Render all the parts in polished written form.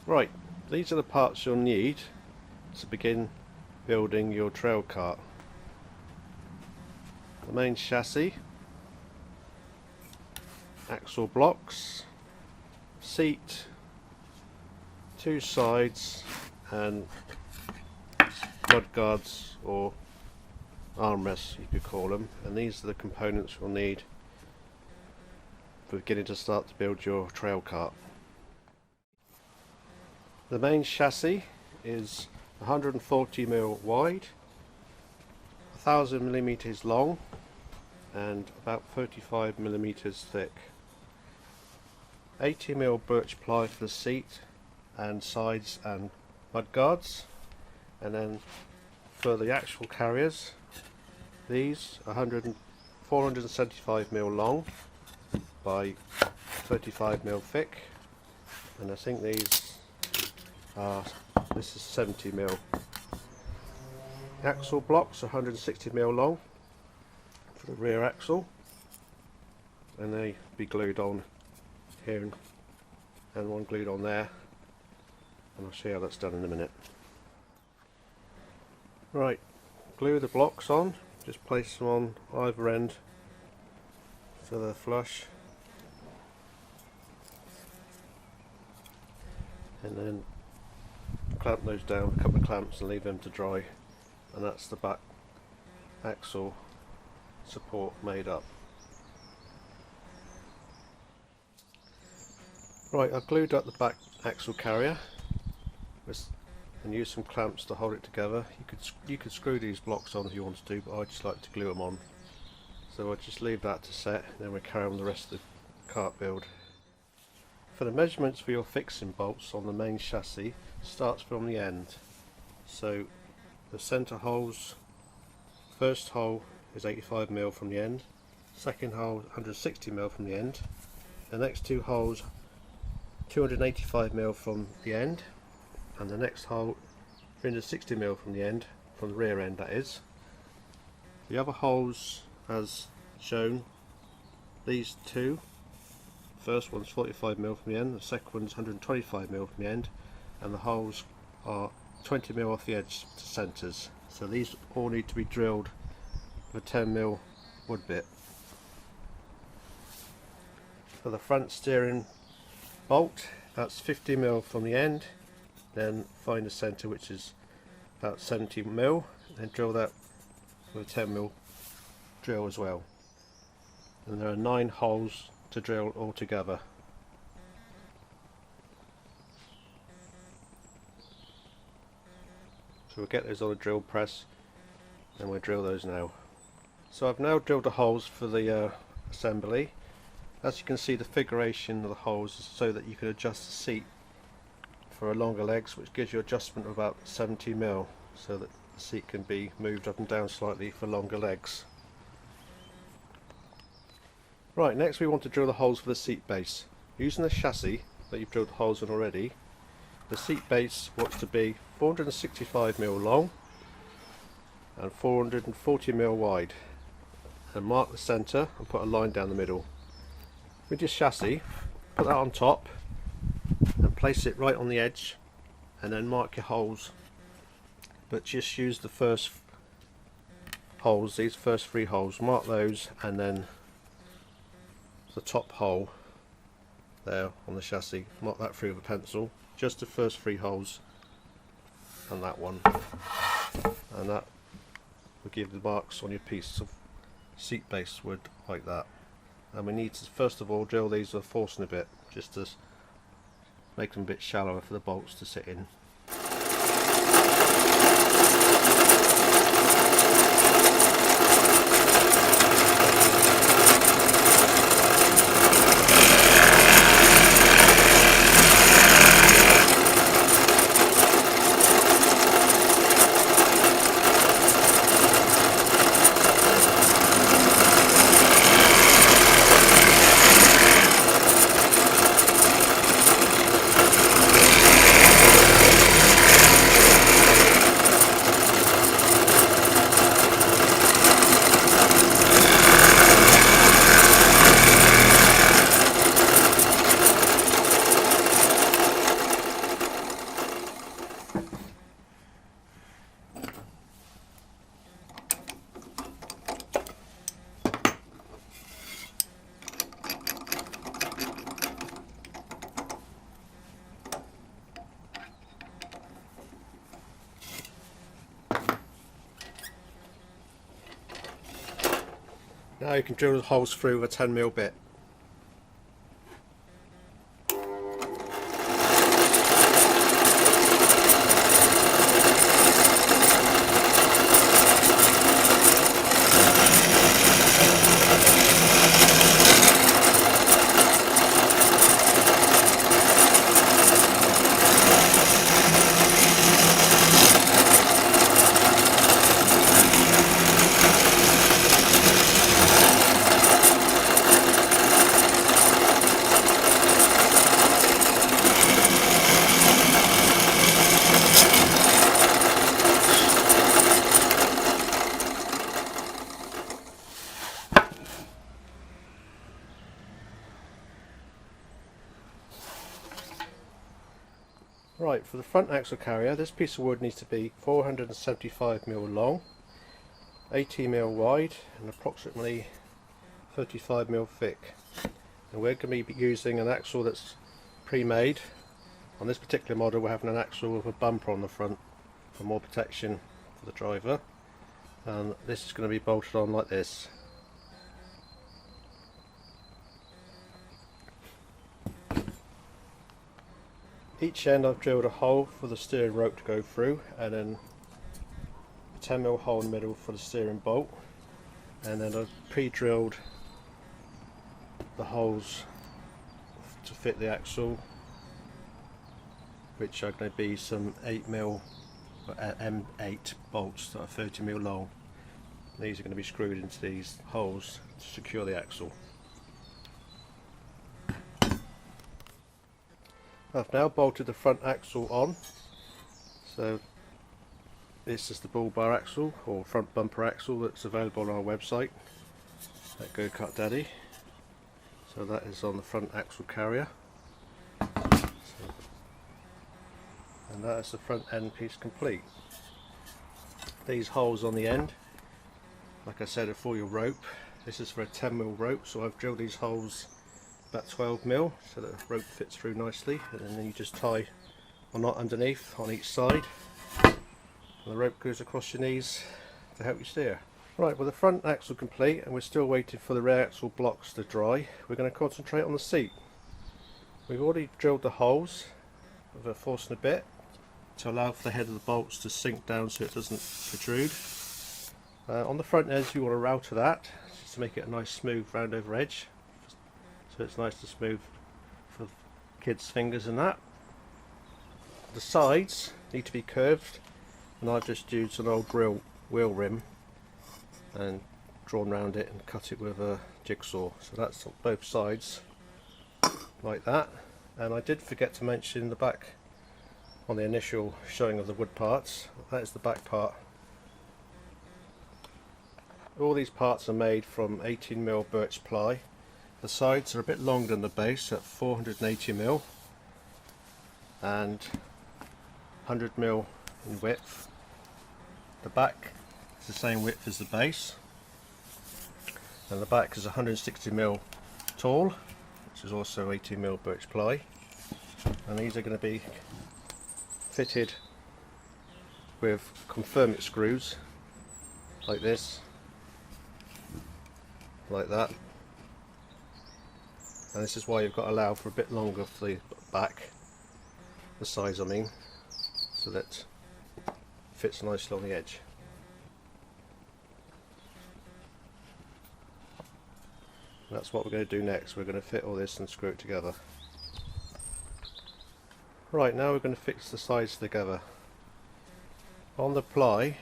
Right, these are the parts you'll need to begin building your trail cart. The main chassis, axle blocks, seat, two sides and mud guards or armrests you could call them, and these are the components you'll need for beginning to start to build your trail cart. The main chassis is 140mm wide, 1000mm long and about 35mm thick. 80mm birch ply for the seat and sides and mud guards, and then for the actual carriers, these 475mm long by 35mm thick, and I think these are, this is 70mm. The axle blocks are 160mm long for the rear axle, and they be glued on here and one glued on there, and I'll show you how that's done in a minute. Right, glue the blocks on, just place them on either end so they're flush, and then clamp those down with a couple of clamps and leave them to dry, and that's the back axle support made up. Right, I've glued up the back axle carrier and used some clamps to hold it together. You could screw these blocks on if you wanted to, but I just like to glue them on. So I'll just leave that to set, and then we'll carry on the rest of the cart build. For the measurements for your fixing bolts on the main chassis, starts from the end. So the centre holes, first hole is 85mm from the end, second hole 160mm from the end, the next two holes 285mm from the end, and the next hole 360mm from the end, from the rear end that is. The other holes as shown, these two, first one's 45mm from the end, the second one's 125mm from the end, and the holes are 20mm off the edge to centres. So these all need to be drilled with a 10mm wood bit. For the front steering bolt, that's 50mm from the end, then find the centre which is about 70mm, and drill that with a 10mm drill as well. And there are 9 holes to drill altogether. So we'll get those on a drill press and we'll drill those now. So I've now drilled the holes for the assembly. As you can see, the figuration of the holes is so that you can adjust the seat for longer legs, which gives you adjustment of about 70mm, so that the seat can be moved up and down slightly for longer legs. Right, next we want to drill the holes for the seat base. Using the chassis that you've drilled the holes in already, the seat base wants to be 465mm long and 440mm wide, and mark the centre and put a line down the middle. With your chassis, put that on top and place it right on the edge, and then mark your holes, but just use the first holes, these first 3 holes, mark those, and then the top hole there on the chassis, mark that through with a pencil, just the first 3 holes and that one, and that will give the marks on your piece of seat base wood like that. And we need to first of all drill these with a forcing a bit, just to make them a bit shallower for the bolts to sit in. Now you can drill the holes through a 10mm bit. Right, for the front axle carrier, this piece of wood needs to be 475mm long, 80mm wide and approximately 35mm thick. And we're going to be using an axle that's pre-made. On this particular model we're having an axle with a bumper on the front for more protection for the driver, and this is going to be bolted on like this. Each end I've drilled a hole for the steering rope to go through, and then a 10mm hole in the middle for the steering bolt, and then I've pre-drilled the holes to fit the axle, which are going to be some 8mm M8 bolts that are 30mm long. These are going to be screwed into these holes to secure the axle. I've now bolted the front axle on, so this is the bull bar axle or front bumper axle that's available on our website at Go Kart Daddy. So that is on the front axle carrier, and that is the front end piece complete. These holes on the end, like I said, are for your rope. This is for a 10mm rope, so I've drilled these holes about 12mm so that the rope fits through nicely, and then you just tie a knot underneath on each side and the rope goes across your knees to help you steer. Right, with the front axle complete and we're still waiting for the rear axle blocks to dry, we're going to concentrate on the seat. We've already drilled the holes with a Forstner bit to allow for the head of the bolts to sink down so it doesn't protrude. On the front edge you want to router that just to make it a nice smooth round over edge, so it's nice and smooth for kids' fingers and that. The sides need to be curved, and I've just used an old wheel rim and drawn around it and cut it with a jigsaw. So that's on both sides like that. And I did forget to mention the back on the initial showing of the wood parts. That is the back part. All these parts are made from 18mm birch ply. The sides are a bit longer than the base at 480mm and 100mm in width. The back is the same width as the base, and the back is 160mm tall, which is also 18mm birch ply, and these are going to be fitted with confirming screws like this, like that. And this is why you've got to allow for a bit longer for the back, the sides I mean, so that it fits nicely on the edge. And that's what we're going to do next. We're going to fit all this and screw it together. Right, now we're going to fix the sides together. On the ply,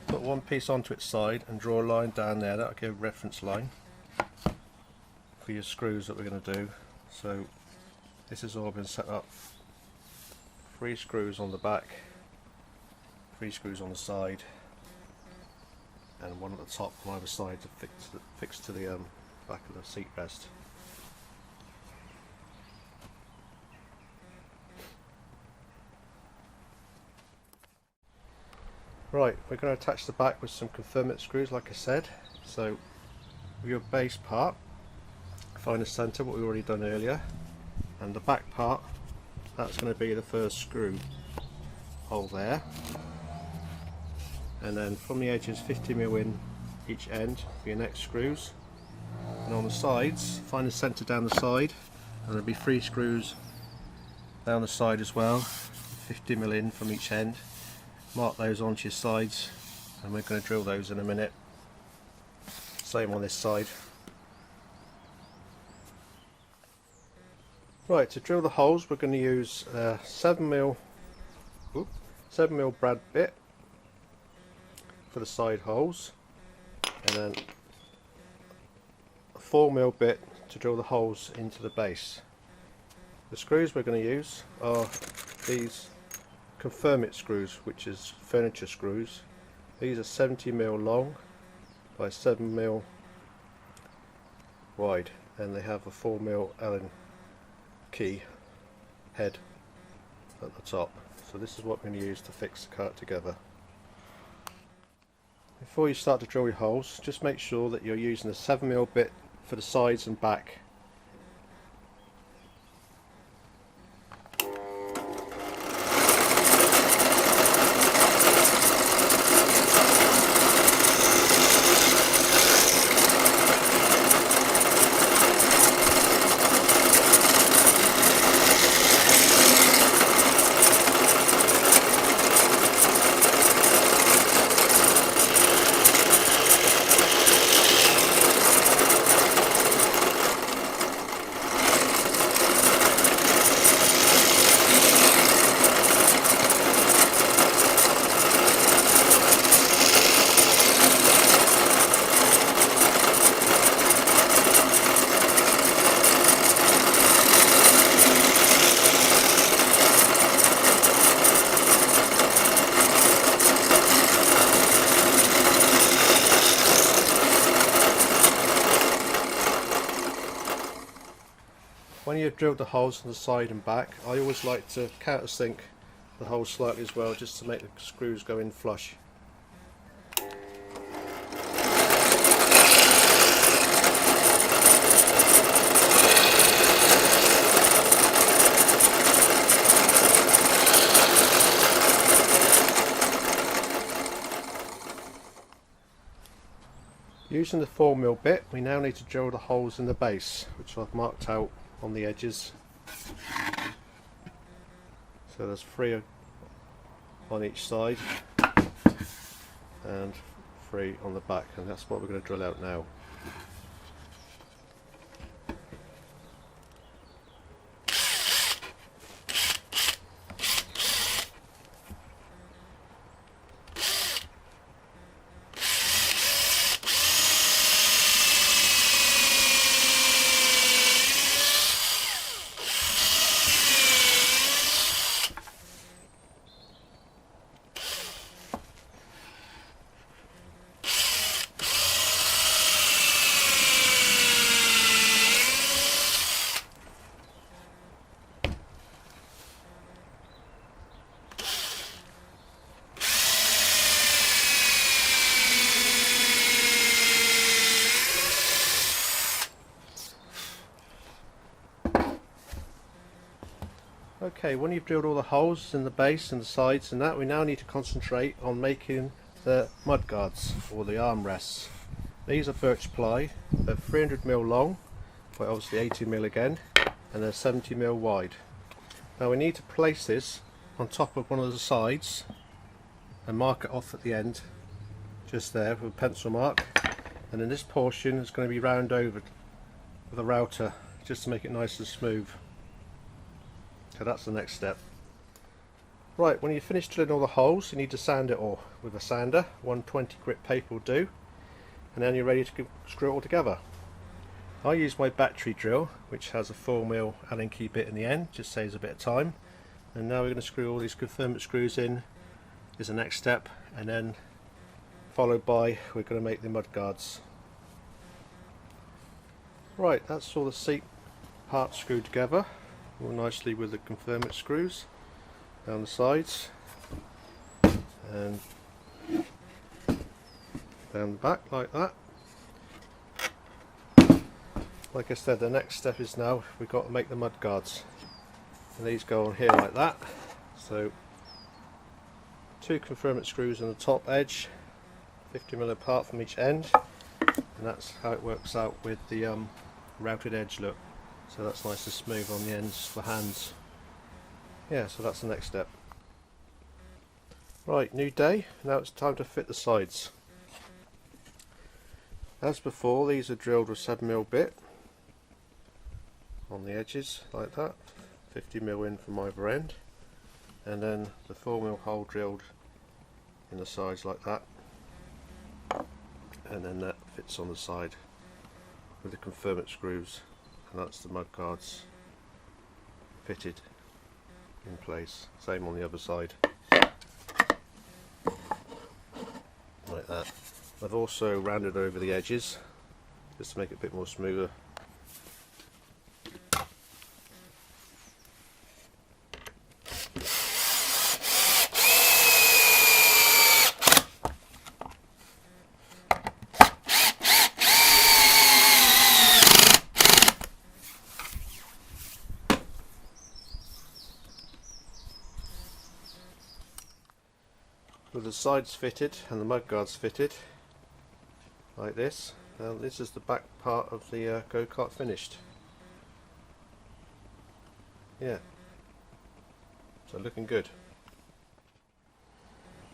put one piece onto its side and draw a line down there. That'll give a reference line for your screws that we're going to do. So this has all been set up. 3 screws on the back, 3 screws on the side, and one at the top on either side to fix to the back of the seat rest. Right, we're going to attach the back with some confirming screws like I said. So with your base part, find the centre, what we've already done earlier, and the back part, that's going to be the first screw hole there, and then from the edges 50mm in each end for your next screws, and on the sides find the centre down the side, and there'll be 3 screws down the side as well, 50mm in from each end. Mark those onto your sides, and we're going to drill those in a minute. Same on this side. Right, to drill the holes we're going to use a 7mm brad bit for the side holes, and then a 4mm bit to drill the holes into the base. The screws we're going to use are these confirm it screws, which is furniture screws. These are 70mm long by 7mm wide, and they have a 4mm Allen key head at the top. So this is what we're going to use to fix the cart together. Before you start to drill your holes, just make sure that you're using a 7mm bit for the sides and back. When you've drilled the holes on the side and back, I always like to countersink the holes slightly as well, just to make the screws go in flush. Using the 4mm bit, we now need to drill the holes in the base, which I've marked out on the edges. So there's 3 on each side and 3 on the back, and that's what we're going to drill out now. Okay, when you've drilled all the holes in the base and the sides and that, we now need to concentrate on making the mud guards, or the armrests. These are birch ply. They're 300mm long, but obviously 80mm again, and they're 70mm wide. Now we need to place this on top of one of the sides and mark it off at the end, just there with a pencil mark, and then this portion is going to be round over with a router just to make it nice and smooth. So that's the next step. Right, when you finish drilling all the holes, you need to sand it all with a sander. 120 grit paper will do, and then you're ready to screw it all together. I use my battery drill, which has a 4mm Allen key bit in the end, just saves a bit of time. And now we're going to screw all these confirmant screws in, is the next step, and then followed by we're going to make the mud guards. Right, that's all the seat parts screwed together all nicely with the confirmant screws down the sides and down the back like that. Like I said, the next step is now we've got to make the mud guards, and these go on here like that. So 2 confirmant screws on the top edge, 50mm apart from each end, and that's how it works out with the routed edge look. So that's nice and smooth on the ends for hands. Yeah, so that's the next step. Right, new day. Now it's time to fit the sides. As before, these are drilled with 7mm bit on the edges like that, 50mm in from either end, and then the 4mm hole drilled in the sides like that, and then that fits on the side with the conferment screws, and that's the mud guards fitted in place. Same on the other side, like that. I've also rounded over the edges just to make it a bit more smoother. With the sides fitted and the mudguards fitted like this, now this is the back part of the go-kart finished. Yeah, so looking good.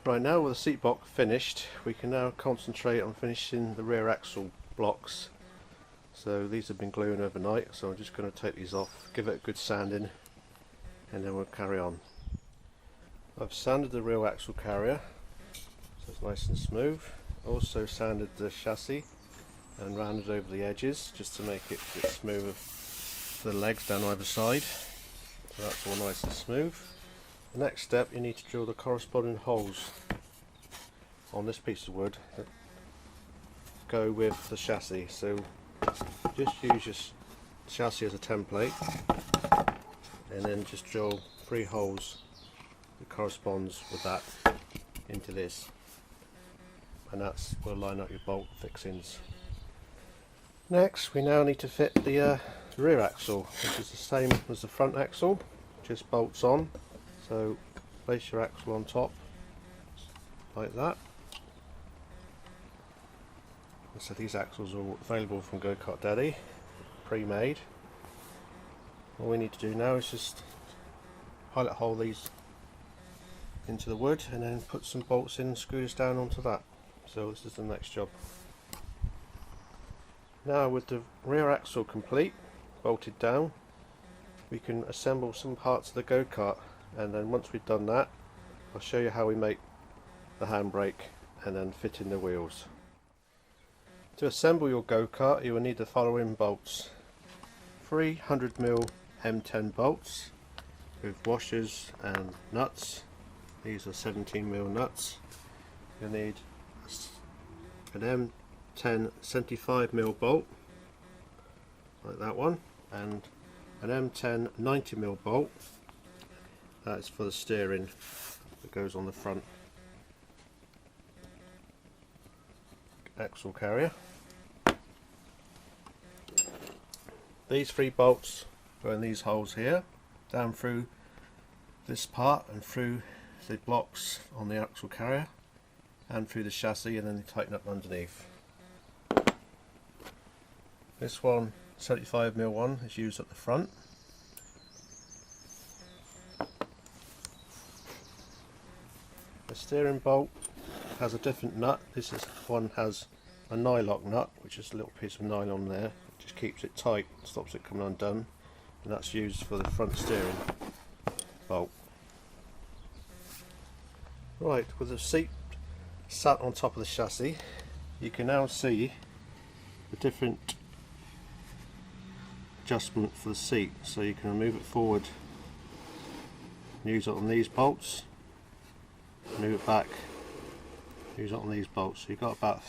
Right, now with the seat box finished, we can now concentrate on finishing the rear axle blocks. So these have been gluing overnight, so I'm just going to take these off, give it a good sanding, and then we'll carry on. I've sanded the rear axle carrier so it's nice and smooth. Also sanded the chassis and rounded over the edges just to make it a bit smoother for the legs down either side. So that's all nice and smooth. The next step, you need to drill the corresponding holes on this piece of wood that go with the chassis. So just use your chassis as a template and then just drill 3 holes that corresponds with that into this, and that's will line up your bolt fixings. Next, we now need to fit the rear axle, which is the same as the front axle, just bolts on. So place your axle on top like that. And so these axles are available from Go Kart Daddy, pre-made. All we need to do now is just pilot hole these into the wood and then put some bolts in and screw this down onto that. So this is the next job. Now with the rear axle complete, bolted down, we can assemble some parts of the go-kart, and then once we've done that, I'll show you how we make the handbrake and then fit in the wheels. To assemble your go-kart, you will need the following bolts: 300mm M10 bolts with washers and nuts. These are 17mm nuts. You'll need an M10 75mm bolt, like that one, and an M10 90mm bolt. That is for the steering that goes on the front axle carrier. These 3 bolts go in these holes here, down through this part and through the blocks on the axle carrier and through the chassis, and then they tighten up underneath. This one, 75mm one, is used at the front. The steering bolt has a different nut. This one has a nylock nut, which is a little piece of nylon there. It just keeps it tight, stops it coming undone, and that's used for the front steering bolt. Right, with the seat sat on top of the chassis, you can now see the different adjustment for the seat. So you can move it forward, use it on these bolts, move it back, use it on these bolts. So you've got about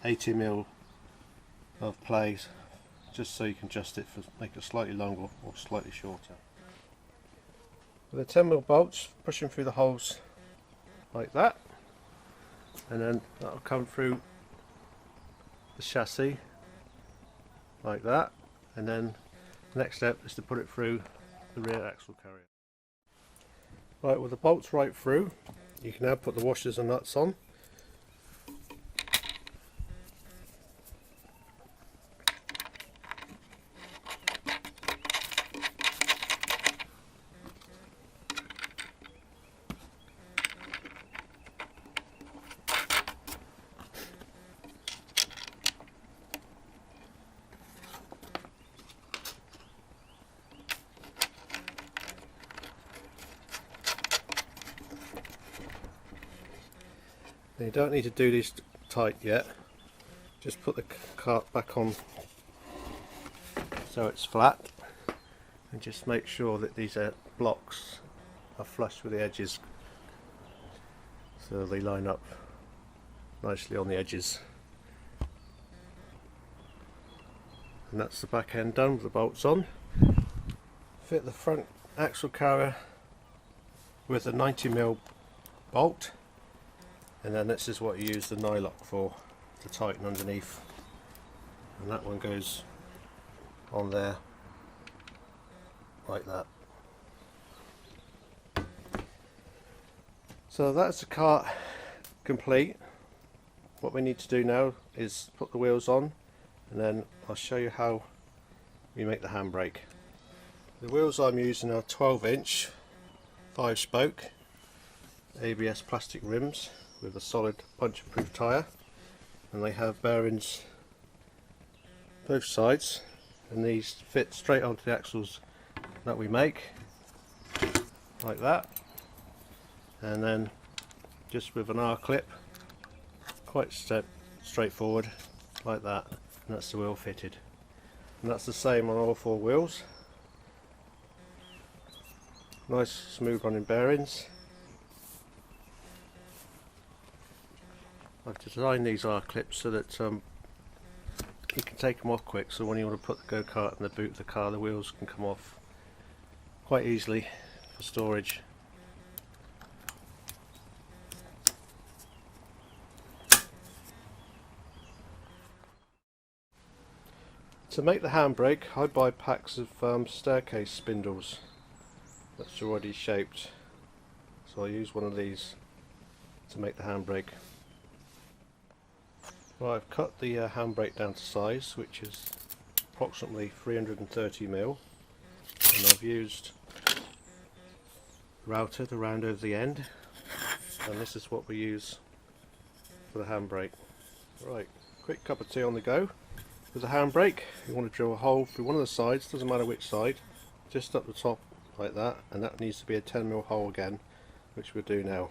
80mm of play, just so you can adjust it, for make it slightly longer or slightly shorter. With the 10mm bolts, pushing through the holes like that, and then that'll come through the chassis like that, and then the next step is to put it through the rear axle carrier. Right, with the bolts right through, you can now put the washers and nuts on. You don't need to do these tight yet. Just put the cart back on so it's flat, and just make sure that these blocks are flush with the edges so they line up nicely on the edges. And that's the back end done with the bolts on. Fit the front axle carrier with a 90mm bolt, and then this is what you use the nylock for, to tighten underneath, and that one goes on there like that. So that's the cart complete. What we need to do now is put the wheels on, and then I'll show you how we make the handbrake. The wheels I'm using are 12-inch 5-spoke ABS plastic rims with a solid puncture-proof tyre, and they have bearings both sides, and these fit straight onto the axles that we make like that, and then just with an R-clip, quite straightforward like that, and that's the wheel fitted. And that's the same on all 4 wheels. Nice smooth running bearings. I've designed these R-clips so that you can take them off quick, so when you want to put the go-kart in the boot of the car, the wheels can come off quite easily for storage. To make the handbrake, I buy packs of staircase spindles that's already shaped, so I use one of these to make the handbrake. Well, I've cut the handbrake down to size, which is approximately 330mm, and I've used router to round over the end, and this is what we use for the handbrake. Right, quick cup of tea on the go. With the handbrake, you want to drill a hole through one of the sides, doesn't matter which side, just up the top like that, and that needs to be a 10mm hole again, which we'll do now.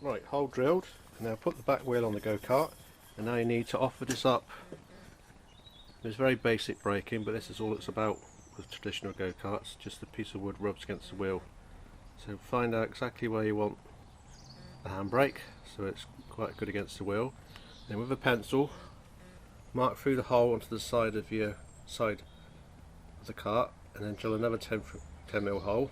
Right, hole drilled. Now put the back wheel on the go-kart, and now you need to offer this up. It's very basic braking, but this is all it's about with traditional go-karts, just a piece of wood rubs against the wheel. So find out exactly where you want the handbrake, so it's quite good against the wheel. Then with a pencil, mark through the hole onto the side of your side of the cart, and then drill another 10mm hole.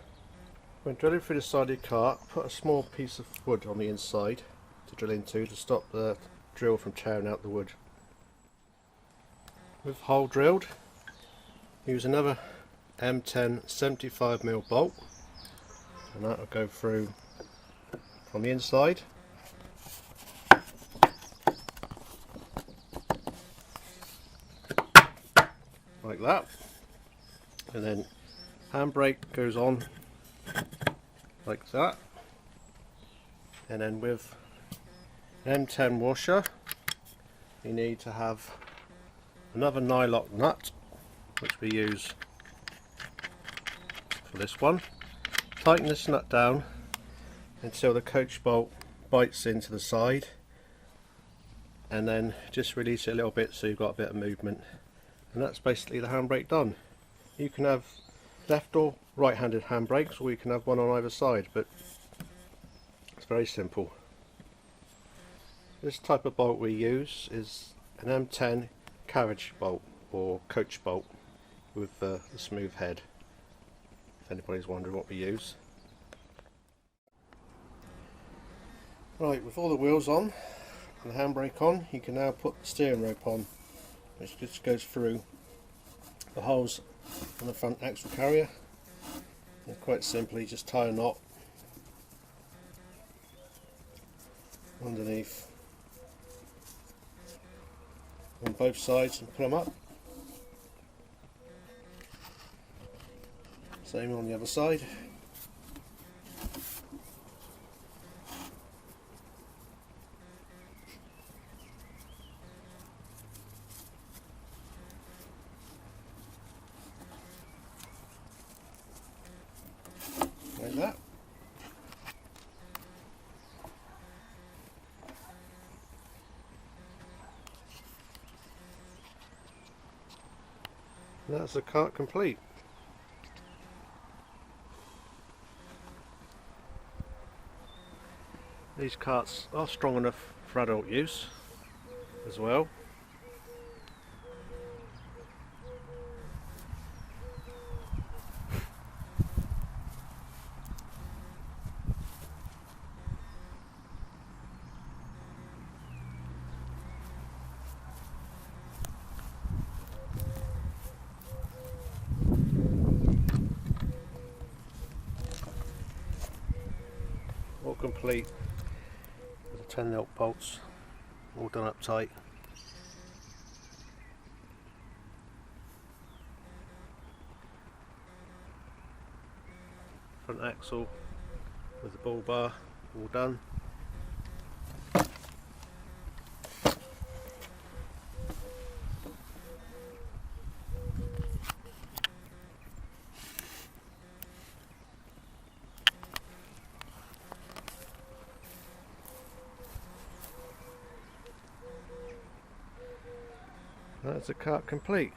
When drilling through the side of your cart, put a small piece of wood on the inside to drill into to stop the drill from tearing out the wood. With the hole drilled, use another M10 75mm bolt, and that will go through from the inside. Like that, and then handbrake goes on like that, and then with an M10 washer you need to have another nylock nut, which we use for this one. Tighten this nut down until the coach bolt bites into the side, and then just release it a little bit so you've got a bit of movement, and that's basically the handbrake done. You can have left or right-handed handbrakes, or you can have one on either side, but it's very simple. This type of bolt we use is an M10 carriage bolt or coach bolt with the smooth head, if anybody's wondering what we use. Right, with all the wheels on and the handbrake on, you can now put the steering rope on, which just goes through the holes on the front axle carrier, and quite simply just tie a knot underneath on both sides and pull them up. Same on the other side. Like that. That's the cart complete. These carts are strong enough for adult use as well. All complete with the 10 Nelk bolts, all done up tight. Front axle with the ball bar all done. That's the cart complete.